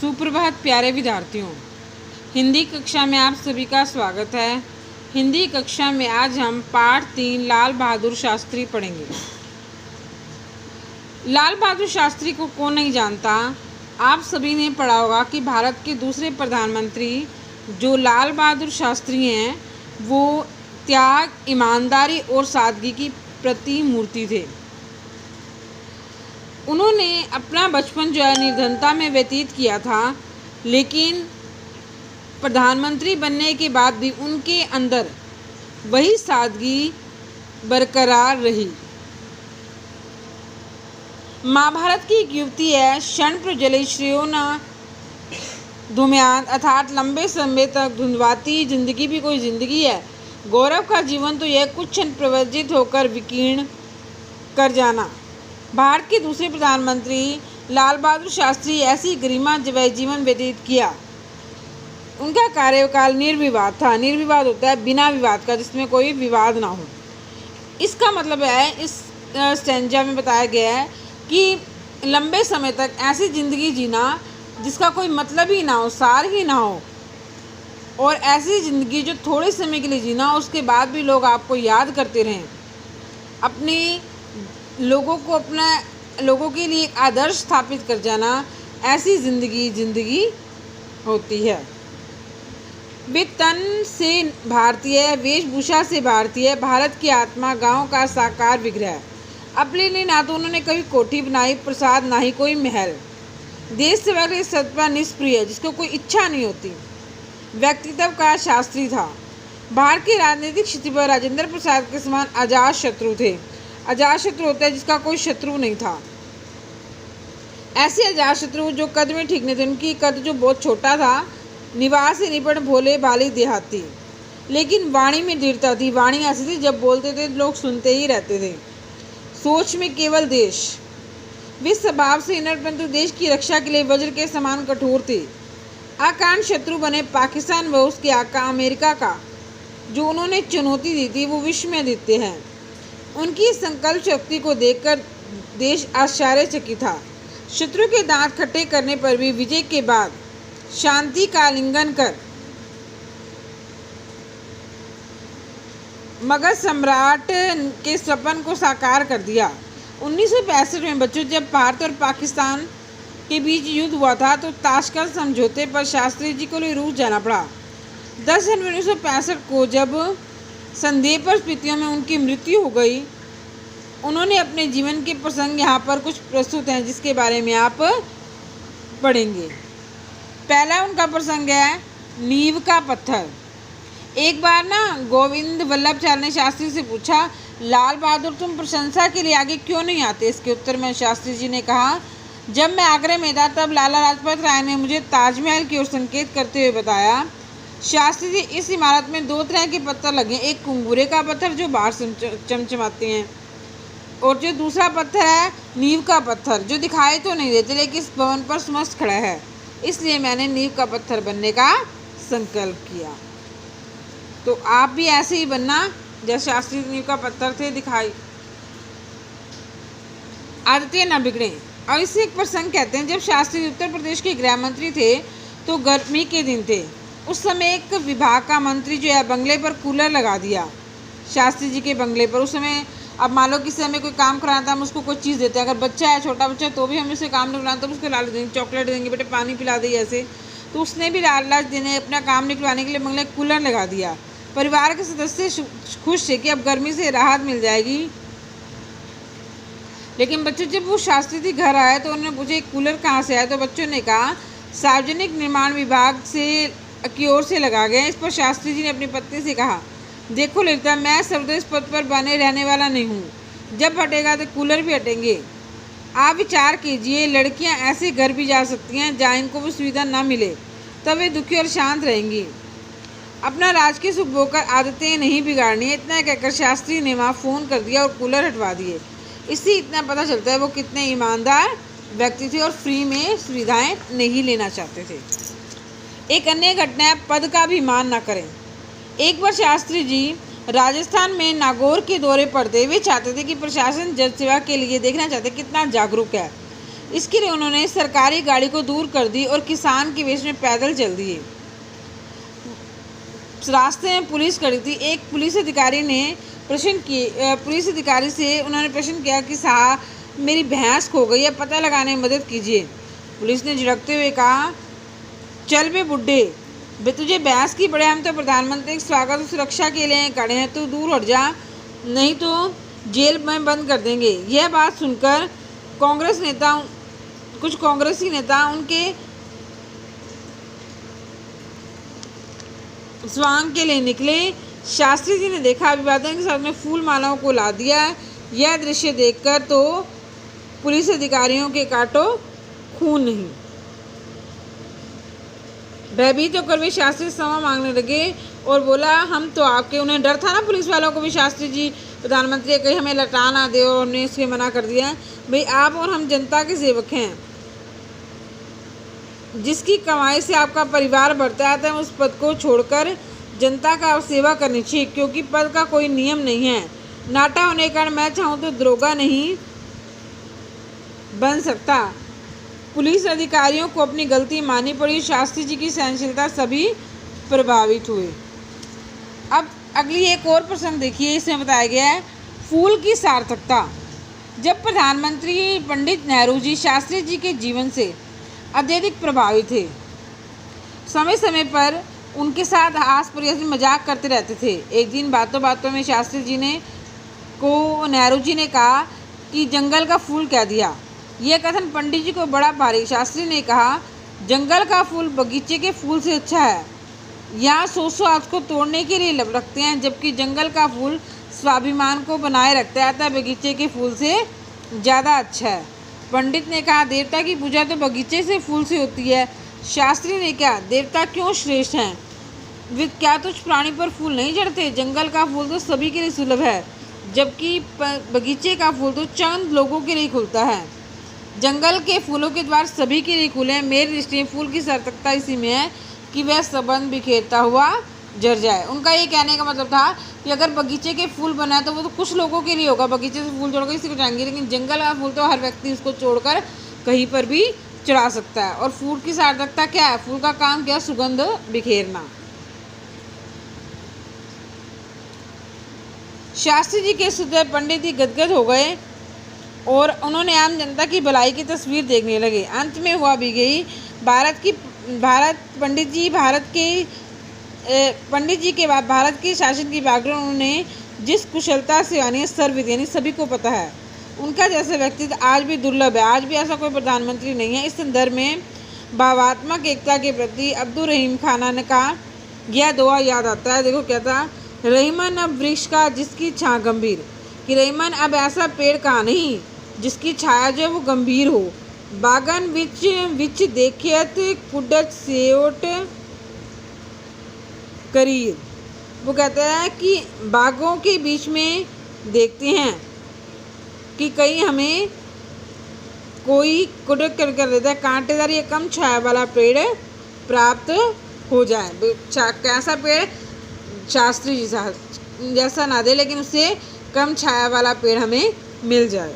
सुप्रभात प्यारे विद्यार्थियों, हिंदी कक्षा में आप सभी का स्वागत है। हिंदी कक्षा में आज हम पाठ 3 लाल बहादुर शास्त्री पढ़ेंगे। लाल बहादुर शास्त्री को कौन नहीं जानता। आप सभी ने पढ़ा होगा कि भारत के दूसरे प्रधानमंत्री जो लाल बहादुर शास्त्री हैं वो त्याग, ईमानदारी और सादगी की प्रतिमूर्ति थे। उन्होंने अपना बचपन जो है निर्धनता में व्यतीत किया था, लेकिन प्रधानमंत्री बनने के बाद भी उनके अंदर वही सादगी बरकरार रही। महाभारत की एक युक्ति है, क्षण प्रज्वलित श्रेयो न धूम्यात्, अर्थात लंबे समय तक धुंधवाती जिंदगी भी कोई जिंदगी है। गौरव का जीवन तो यह कुछ क्षण प्रवर्जित होकर विकीर्ण कर जाना। भारत के दूसरे प्रधानमंत्री लाल बहादुर शास्त्री ऐसी गरिमा वह जीवन व्यतीत किया। उनका कार्यकाल निर्विवाद था। निर्विवाद होता है बिना विवाद का, जिसमें कोई विवाद ना हो। इसका मतलब है, इस स्टैंजा में बताया गया है कि लंबे समय तक ऐसी ज़िंदगी जीना जिसका कोई मतलब ही ना हो, सार ही ना हो, और ऐसी ज़िंदगी जो थोड़े समय के लिए जीना, उसके बाद भी लोग आपको याद करते रहें। अपनी लोगों के लिए एक आदर्श स्थापित कर जाना, ऐसी जिंदगी होती है। वे तन से भारतीय, वेशभूषा से भारतीय, भारत की आत्मा, गांव का साकार विग्रह। अपने लिए ना तो उन्होंने कभी कोठी बनाई प्रसाद, ना ही कोई महल। देश सेवा के सत्ता निष्प्रिय, जिसको कोई इच्छा नहीं होती, व्यक्तित्व का शास्त्री था। भारत की राजनीतिक स्थिति पर राजेंद्र प्रसाद के समान अजात शत्रु थे। अजात शत्रु होता है जिसका कोई शत्रु नहीं था। ऐसे अजात शत्रु जो कद में ठीक नहीं थे। उनकी कद जो बहुत छोटा था, निवास से निपट भोले भाली देहाती, लेकिन वाणी में दृढ़ता थी। वाणी ऐसी थी, जब बोलते थे लोग सुनते ही रहते थे। सोच में केवल देश। वे स्वभाव से इनर, परंतु देश की रक्षा के लिए वज्र के समान कठोर थे। आकांत शत्रु बने पाकिस्तान व उसके आका अमेरिका का जो उन्होंने चुनौती दी थी, वो विश्व में देते हैं। उनकी संकल्प शक्ति को देखकर देश आश्चर्यचकित था। शत्रु के दांत खट्टे करने पर भी विजय के बाद शांति का आलिंगन कर मगध सम्राट के सपन को साकार कर दिया। 1965 में बच्चों, जब भारत और पाकिस्तान के बीच युद्ध हुआ था, तो ताशकंद समझौते पर शास्त्री जी को रूस जाना पड़ा। 10 जनवरी 1965 को जब संदेह परिस्थितियों में उनकी मृत्यु हो गई, उन्होंने अपने जीवन के प्रसंग यहाँ पर कुछ प्रस्तुत हैं, जिसके बारे में आप पढ़ेंगे। पहला उनका प्रसंग है नींव का पत्थर। एक बार ना गोविंद वल्लभाचार्य ने शास्त्री से पूछा, लाल बहादुर तुम प्रशंसा के लिए आगे क्यों नहीं आते? इसके उत्तर में शास्त्री जी ने कहा, जब मैं आगरा में था तब लाला लाजपत राय ने मुझे ताजमहल की ओर संकेत करते हुए बताया। शास्त्री जी, इस इमारत में 2 तरह के पत्थर लगे, एक कुंगूरे का पत्थर जो बाहर चमचमाते हैं, और जो दूसरा पत्थर है नींव का पत्थर, जो दिखाई तो नहीं देते लेकिन इस भवन पर समस्त खड़ा है। इसलिए मैंने नींव का पत्थर बनने का संकल्प किया। तो आप भी ऐसे ही बनना जैसे शास्त्री नींव का पत्थर थे, दिखाई आदतें न बिगड़ें। और इसे एक प्रसंग कहते हैं, जब शास्त्री उत्तर प्रदेश के गृह मंत्री थे तो गर्मी के दिन थे। उस समय एक विभाग का मंत्री जो है बंगले पर कूलर लगा दिया, शास्त्री जी के बंगले पर। उस समय अब मान लो किसी हमें कोई काम कराना था, हम उसको कोई चीज़ देते हैं। अगर बच्चा है, छोटा बच्चा, तो भी हम उसे काम निकलवाना, तो उसको लालच देंगे, चॉकलेट देंगे, बेटे पानी पिला दे ऐसे। तो उसने भी लालच देने, अपना काम निकलवाने के लिए बंगले कूलर लगा दिया। परिवार के सदस्य खुश थे कि अब गर्मी से राहत मिल जाएगी। लेकिन बच्चों, जब वो शास्त्री जी घर आए तो उन्होंने पूछा कूलर कहाँ से आया? तो बच्चों ने कहा सार्वजनिक निर्माण विभाग की ओर से लगा गए। इस पर शास्त्री जी ने अपनी पत्नी से कहा, देखो ललिता, मैं सर्वदा इस पद पर बने रहने वाला नहीं हूँ। जब हटेगा तो कूलर भी हटेंगे। आप विचार कीजिए, लड़कियाँ ऐसे घर भी जा सकती हैं जहाँ इनको वो सुविधा ना मिले, तब वे दुखी और शांत रहेंगी। अपना राजकीय सुख भोगकर आदतें नहीं बिगाड़नी है। इतना कहकर शास्त्री ने वहाँ फ़ोन कर दिया और कूलर हटवा दिए। इससे इतना पता चलता है वो कितने ईमानदार व्यक्ति थे और फ्री में सुविधाएं नहीं लेना चाहते थे। एक अन्य घटना है, पद का अभिमान ना करें। एक बार शास्त्री जी राजस्थान में नागौर के दौरे पर थे। वे चाहते थे कि प्रशासन जन सेवा के लिए देखना चाहते कितना जागरूक है। इसके लिए उन्होंने सरकारी गाड़ी को दूर कर दी और किसान के वेश में पैदल चल दिए। रास्ते में पुलिस खड़ी थी। एक पुलिस अधिकारी से उन्होंने प्रश्न किया कि साहब, मेरी भैंस खो गई है, पता लगाने में मदद कीजिए। पुलिस ने झिड़कते हुए कहा, चल बे बुड्ढे, बे तुझे भैंस की पड़े, हम तो प्रधानमंत्री के स्वागत और सुरक्षा के लिए खड़े हैं, तू दूर हट जा, नहीं तो जेल में बंद कर देंगे। यह बात सुनकर कुछ कांग्रेसी नेता उनके स्वांग के लिए निकले। शास्त्री जी ने देखा, अभिवादन के साथ में फूल मालाओं को ला दिया। यह दृश्य देखकर तो पुलिस अधिकारियों के काटो खून नहीं। भयभीत होकर वे शास्त्री से क्षमा मांगने लगे और बोला, हम तो आपके, उन्हें डर था ना पुलिस वालों को भी, शास्त्री जी प्रधानमंत्री कहीं हमें लटा ना दे, और हमने इसके मना कर दिया। भाई, आप और हम जनता के सेवक हैं, जिसकी कमाई से आपका परिवार बढ़ता है, तो उस पद को छोड़कर जनता का सेवा करनी चाहिए, क्योंकि पद का कोई नियम नहीं है। नाटा होने के कारण मैं चाहूँ तो दरोगा नहीं बन सकता। पुलिस अधिकारियों को अपनी गलती माननी पड़ी। शास्त्री जी की सहनशीलता सभी प्रभावित हुए। अब अगली एक और प्रसंग देखिए, इसमें बताया गया है फूल की सार्थकता। जब प्रधानमंत्री पंडित नेहरू जी शास्त्री जी के जीवन से अत्यधिक प्रभावित थे, समय समय पर उनके साथ हास परिहास मजाक करते रहते थे। एक दिन बातों बातों में शास्त्री जी नेहरू जी ने कहा कि जंगल का फूल कह दिया। यह कथन पंडित जी को बड़ा भारी। शास्त्री ने कहा, जंगल का फूल बगीचे के फूल से अच्छा है। यहाँ सौ हाथ को तोड़ने के लिए रखते हैं, जबकि जंगल का फूल स्वाभिमान को बनाए रखता है, अतः बगीचे के फूल से ज़्यादा अच्छा है। पंडित ने कहा, देवता की पूजा तो बगीचे से फूल से होती है। शास्त्री ने कहा, देवता क्यों श्रेष्ठ हैं? क्या तुझ प्राणी पर फूल नहीं चढ़ते? जंगल का फूल तो सभी के लिए सुलभ है, जबकि बगीचे का फूल तो चंद लोगों के लिए खुलता है। जंगल के फूलों के द्वार सभी के लिए खुले हैं। मेरी दृष्टि में फूल की सार्थकता इसी में है कि वह संबंध बिखेरता हुआ जर जाए। उनका ये कहने का मतलब था कि अगर बगीचे के फूल बनाए तो वो तो कुछ लोगों के लिए होगा, बगीचे से फूल तोड़कर किसी को जाएंगे, लेकिन जंगल का फूल तो हर व्यक्ति उसको छोड़कर कहीं पर भी चढ़ा सकता है। और फूल की सार्थकता क्या है? फूल का काम क्या? सुगंध बिखेरना। शास्त्री जी के सुनते पंडित जी गदगद हो गए और उन्होंने आम जनता की भलाई की तस्वीर देखने लगे। अंत में हुआ भी गई। भारत के शासन की बागडोर उन्होंने जिस कुशलता से यानी सर्वविद यानी सभी को पता है, उनका जैसा व्यक्तित्व आज भी दुर्लभ है। आज भी ऐसा कोई प्रधानमंत्री नहीं है। इस संदर्भ में भावात्मक एकता के प्रति अब्दुल रहीम खान का यह दुआ याद आता है। देखो क्या था, रहीमन अब वृक्ष का जिसकी छाया गंभीर, कि रहीमन अब ऐसा पेड़ का नहीं जिसकी छाया जो है वो गंभीर हो। बागन विच देखियत कुडच सेवट करीर। वो कहता है कि बागों के बीच में देखते हैं कि कहीं हमें कोई कुडक कर देता है, कांटेदार या कम छाया वाला पेड़ प्राप्त हो जाए। कैसा पेड़? शास्त्री जी जैसा ना दे, लेकिन उससे कम छाया वाला पेड़ हमें मिल जाए।